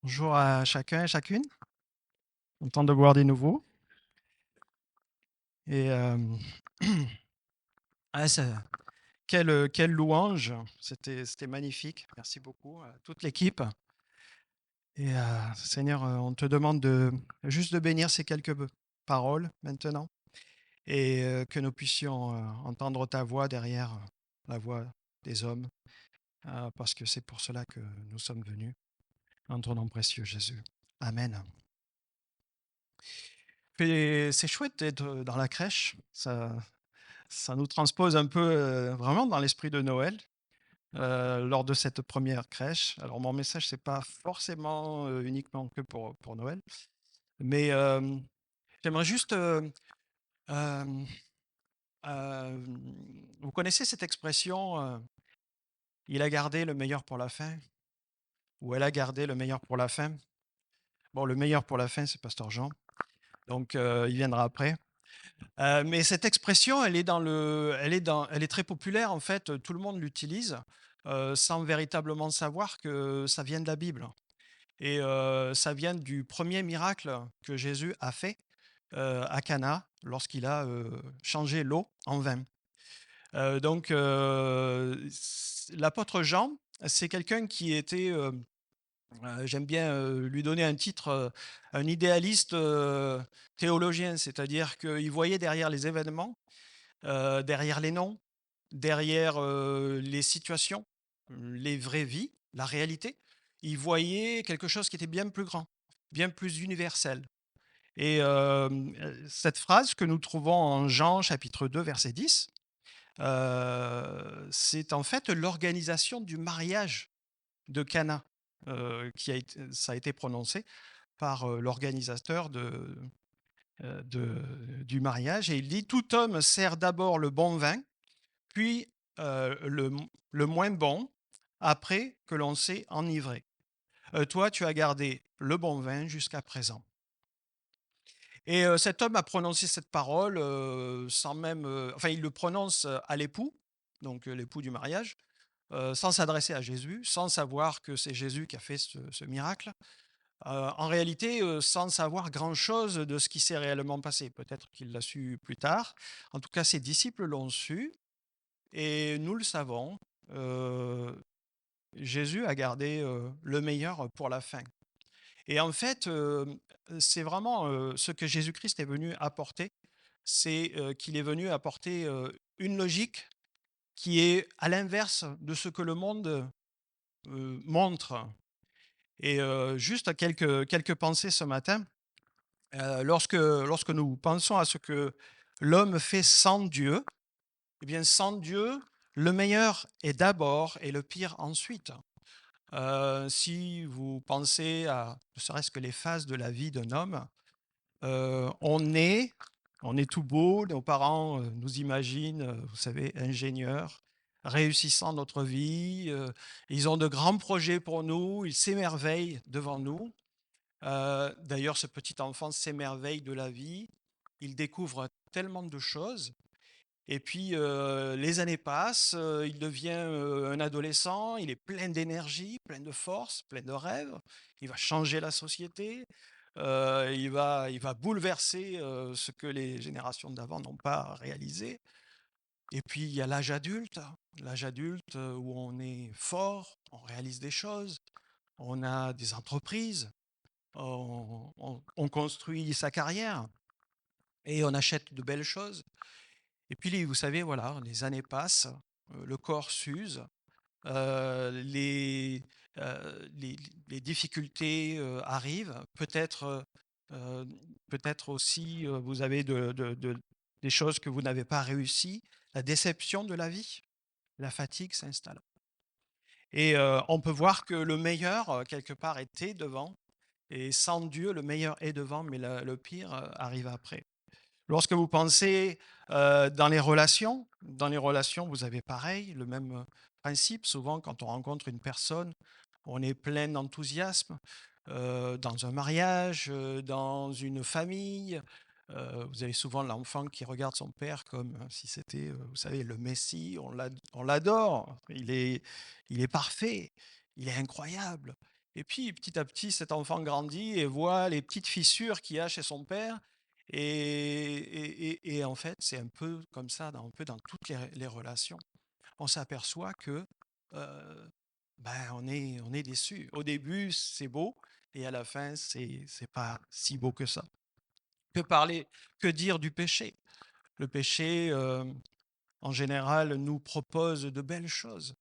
Bonjour à chacun et chacune. Content de voir des nouveaux. Et ah, quelle louange. C'était magnifique. Merci beaucoup à toute l'équipe. Et Seigneur, on te demande juste de bénir ces quelques paroles maintenant et que nous puissions entendre ta voix derrière la voix des hommes, parce que c'est pour cela que nous sommes venus. En ton nom précieux, Jésus. Amen. Et c'est chouette d'être dans la crèche. Ça nous transpose un peu vraiment dans l'esprit de Noël lors de cette première crèche. Alors mon message, c'est pas forcément uniquement que pour Noël, mais j'aimerais juste... euh, euh, vous connaissez cette expression il a gardé le meilleur pour la fin, ou elle a gardé le meilleur pour la fin. Bon, le meilleur pour la fin, c'est Pasteur Jean, donc il viendra après. Mais cette expression, elle est très populaire en fait. Tout le monde l'utilise sans véritablement savoir que ça vient de la Bible. Et ça vient du premier miracle que Jésus a fait à Cana lorsqu'il a changé l'eau en vin. L'apôtre Jean, c'est quelqu'un qui était, j'aime bien lui donner un titre, un idéaliste théologien, c'est-à-dire qu'il voyait derrière les événements, derrière les noms, derrière les situations, les vraies vies, la réalité, il voyait quelque chose qui était bien plus grand, bien plus universel. Et cette phrase que nous trouvons en Jean chapitre 2, verset 10, c'est en fait l'organisation du mariage de Cana, ça a été prononcé par l'organisateur du mariage. Et il dit, tout homme sert d'abord le bon vin, puis le moins bon, après que l'on s'est enivré. Toi, tu as gardé le bon vin jusqu'à présent. Et cet homme a prononcé cette parole sans même... enfin, il le prononce à l'époux, donc l'époux du mariage, sans s'adresser à Jésus, sans savoir que c'est Jésus qui a fait ce miracle. En réalité, sans savoir grand-chose de ce qui s'est réellement passé. Peut-être qu'il l'a su plus tard. En tout cas, ses disciples l'ont su. Et nous le savons, Jésus a gardé le meilleur pour la fin. Et en fait, c'est vraiment ce que Jésus-Christ est venu apporter, c'est qu'il est venu apporter une logique qui est à l'inverse de ce que le monde montre. Et juste quelques pensées ce matin. Lorsque nous pensons à ce que l'homme fait sans Dieu, eh bien sans Dieu, le meilleur est d'abord et le pire ensuite. Si vous pensez à ne serait-ce que les phases de la vie d'un homme, euh, on est, on est tout beau, nos parents nous imaginent, vous savez, ingénieurs, réussissant notre vie, ils ont de grands projets pour nous, ils s'émerveillent devant nous. D'ailleurs, ce petit enfant s'émerveille de la vie, il découvre tellement de choses. Et puis, les années passent, il devient un adolescent, il est plein d'énergie, plein de force, plein de rêves. Il va changer la société, il va bouleverser ce que les générations d'avant n'ont pas réalisé. Et puis, il y a l'âge adulte où on est fort, on réalise des choses, on a des entreprises, on construit sa carrière et on achète de belles choses. Et puis, vous savez, voilà, les années passent, le corps s'use, euh, les, les, les difficultés arrivent. Euh, peut-être aussi vous avez des choses que vous n'avez pas réussi. La déception de la vie, la fatigue s'installe. Et on peut voir que le meilleur, quelque part, était devant. Et sans Dieu, le meilleur est devant, mais le pire arrive après. Lorsque vous pensez dans les relations, vous avez pareil, le même principe. Souvent, quand on rencontre une personne, on est plein d'enthousiasme. Dans un mariage, dans une famille, vous avez souvent l'enfant qui regarde son père comme si c'était, vous savez, le Messie. On l'adore. Il est parfait. Il est incroyable. Et puis, petit à petit, cet enfant grandit et voit les petites fissures qu'il y a chez son père. Et en fait, c'est un peu comme ça, un peu dans toutes les relations. On s'aperçoit que on est déçu. Au début, c'est beau, et à la fin, c'est pas si beau que ça. Que parler, que dire du péché? Le péché, en général, nous propose de belles choses.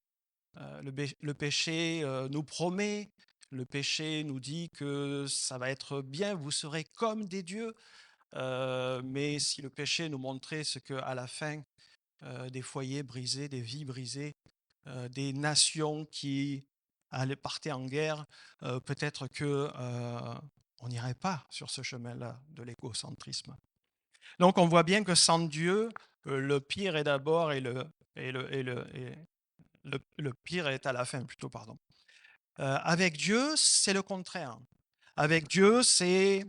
Le péché nous promet, le péché nous dit que ça va être bien, vous serez comme des dieux. Mais si le péché nous montrait ce qu'à la fin, des foyers brisés, des vies brisées, des nations qui partaient en guerre, peut-être que on n'irait pas sur ce chemin-là de l'égocentrisme. Donc on voit bien que sans Dieu, le pire est d'abord et le pire est à la fin plutôt, pardon. Avec Dieu, c'est le contraire. Avec Dieu, c'est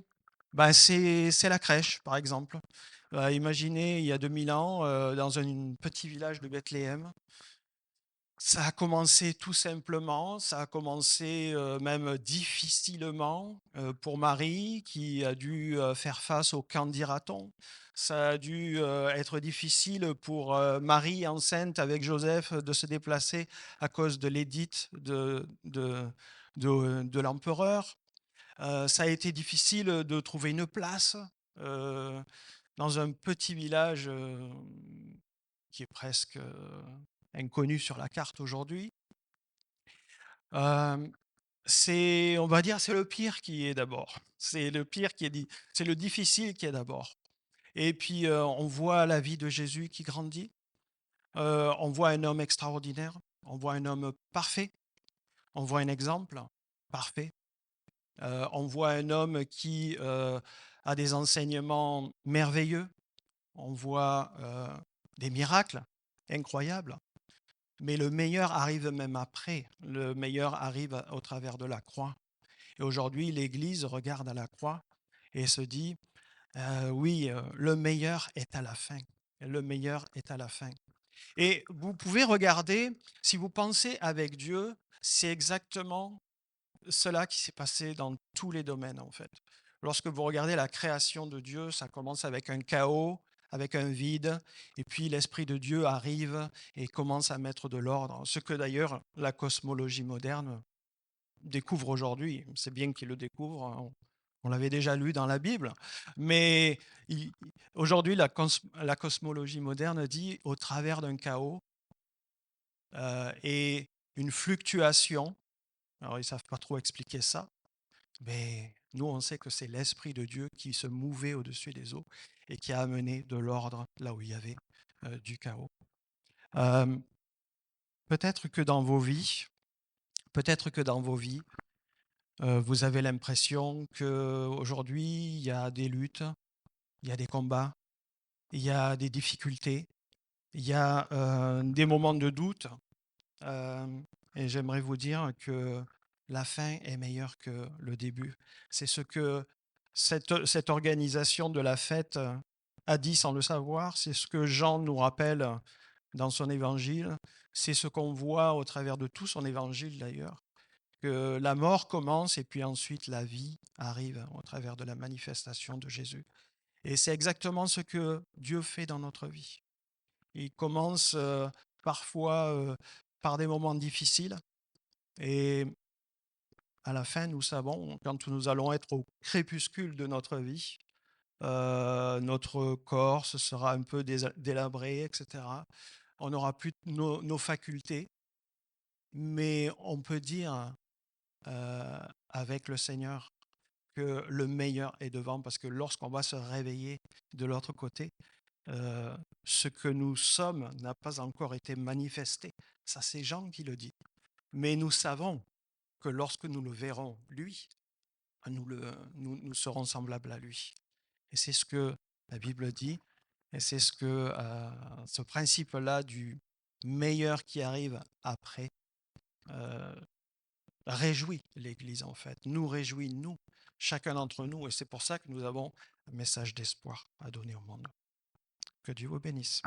la crèche, par exemple. Imaginez, il y a 2000 ans, dans un petit village de Bethléem, ça a commencé tout simplement, ça a commencé même difficilement pour Marie qui a dû faire face au qu'en dira-t-on. Ça a dû être difficile pour Marie enceinte avec Joseph de se déplacer à cause de l'édite de l'empereur. Ça a été difficile de trouver une place euh, dans un petit village qui est presque inconnu sur la carte aujourd'hui. Euh, on va dire, c'est le pire qui est d'abord. C'est le pire qui est dit. C'est le difficile qui est d'abord. Et puis, on voit la vie de Jésus qui grandit. On voit un homme extraordinaire. On voit un homme parfait. On voit un exemple parfait. On voit un homme qui a des enseignements merveilleux. On voit des miracles incroyables. Mais le meilleur arrive même après. Le meilleur arrive au travers de la croix. Et aujourd'hui, l'Église regarde à la croix et se dit, oui, le meilleur est à la fin. Le meilleur est à la fin. Et vous pouvez regarder, si vous pensez avec Dieu, c'est exactement cela qui s'est passé dans tous les domaines, en fait. Lorsque vous regardez la création de Dieu, ça commence avec un chaos, avec un vide, et puis l'Esprit de Dieu arrive et commence à mettre de l'ordre, ce que d'ailleurs la cosmologie moderne découvre aujourd'hui. C'est bien qu'il le découvre, hein. On l'avait déjà lu dans la Bible, mais aujourd'hui, la cosmologie moderne dit au travers d'un chaos et une fluctuation. Alors, ils ne savent pas trop expliquer ça, mais nous, on sait que c'est l'Esprit de Dieu qui se mouvait au-dessus des eaux et qui a amené de l'ordre là où il y avait du chaos. Euh, peut-être que dans vos vies, peut-être que dans vos vies, vous avez l'impression qu'aujourd'hui, il y a des luttes, il y a des combats, il y a des difficultés, il y a des moments de doute. euh, et j'aimerais vous dire que la fin est meilleure que le début. C'est ce que cette organisation de la fête a dit sans le savoir. C'est ce que Jean nous rappelle dans son évangile. C'est ce qu'on voit au travers de tout son évangile d'ailleurs, que la mort commence et puis ensuite la vie arrive au travers de la manifestation de Jésus. Et c'est exactement ce que Dieu fait dans notre vie. Il commence parfois par des moments difficiles et à la fin, nous savons, quand nous allons être au crépuscule de notre vie, notre corps se sera un peu délabré, etc. On n'aura plus nos facultés, mais on peut dire avec le Seigneur que le meilleur est devant, parce que lorsqu'on va se réveiller de l'autre côté, ce que nous sommes n'a pas encore été manifesté. Ça, c'est Jean qui le dit. Mais nous savons que lorsque nous le verrons, lui, nous serons semblables à lui. Et c'est ce que la Bible dit, et c'est ce que ce principe-là du meilleur qui arrive après euh, réjouit l'Église, en fait, nous réjouit, nous, chacun d'entre nous, et c'est pour ça que nous avons un message d'espoir à donner au monde. Que Dieu vous bénisse.